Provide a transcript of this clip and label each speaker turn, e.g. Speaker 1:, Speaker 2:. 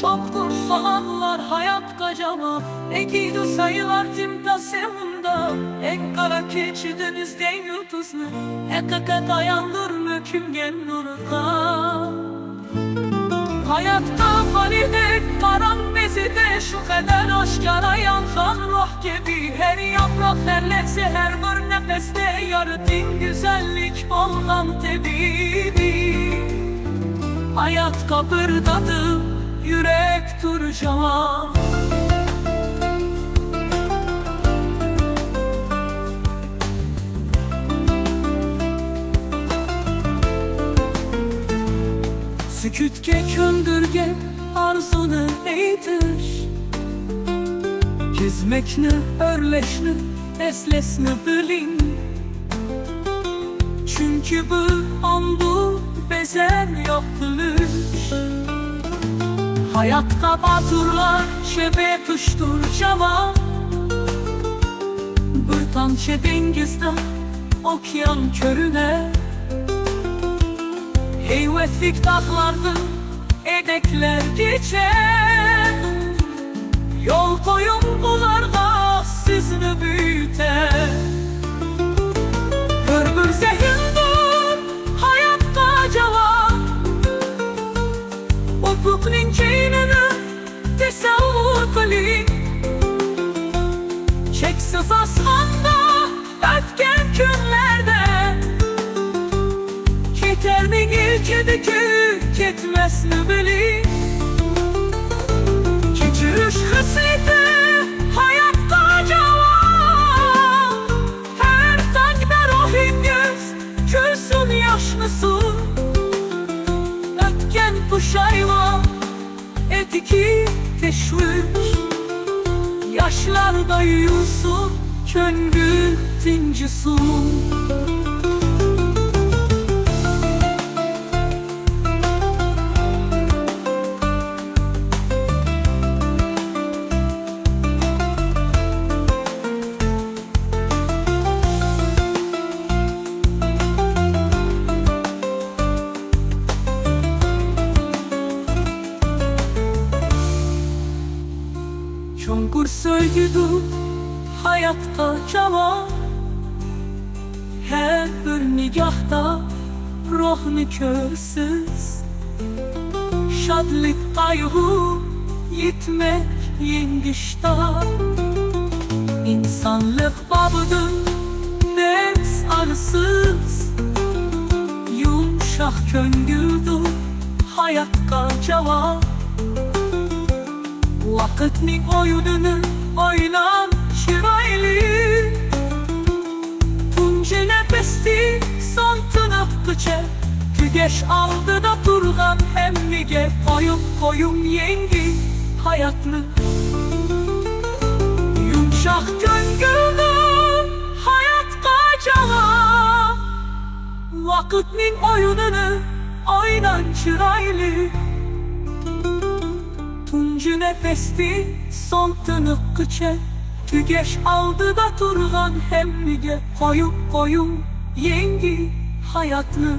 Speaker 1: Çoktur soğanlar hayat kacama, ekidu sayılar timda sevunda. En kara keçi denizden yıldızlı, hakikat ayandır mükümgen nurda. Hayatta valide karan bezide, şu kadar aşkara yansan ruh gibi. Her yaprak, her lehze, her bir nefeste yaratın güzellik olan tebibi. Hayat kapırdadı, yürek duracağım. Sükütke köndürge arzunu eydir. Gizmekni, örleşni, eslesni bilin. Çünkü bu andu bezer yapılır. Hayatta baturlar şebe tuştur cama. Bir tançe dengizde okyan körüne. Heyvetlik dağlardan edekler geçer. Yol koyun bularda sizni büyüter. Bir zehindir hayatta cevap. Ufuknin keynini tesavvur kılın. Çeksiz asmanda ötken günlerde, keternin ilkedeki ketmesini bilin. Keçiriş hısleti hayatta cevap. Her tangda ruhiniz külsün yaşlısın. Ötken puşayma etiki teşvik. Yaşlarda yuyulsun köngül tincisun. Çonkur söylüdü hayatta cevap. Her bir nigahta ruhni körsüz. Şadlık kaygı yitmek yengişta. İnsanlık babıdır nefs arsız. Yumuşak köngüldür hayatta cevap. Vakitnin oyununu oynan şiraylı. Tuncu nefesti son tınıklıca. Tügeş aldıda durgan hemmige. Koyun yengi hayatlı. Yumuşak gönüllü hayat kaçala. Vakitnin oyununu oynan şiraylı. Tuncu nefesti son tınıklıca. Tügeş aldıda durgan hemmige. Koyun yengi hayatlı.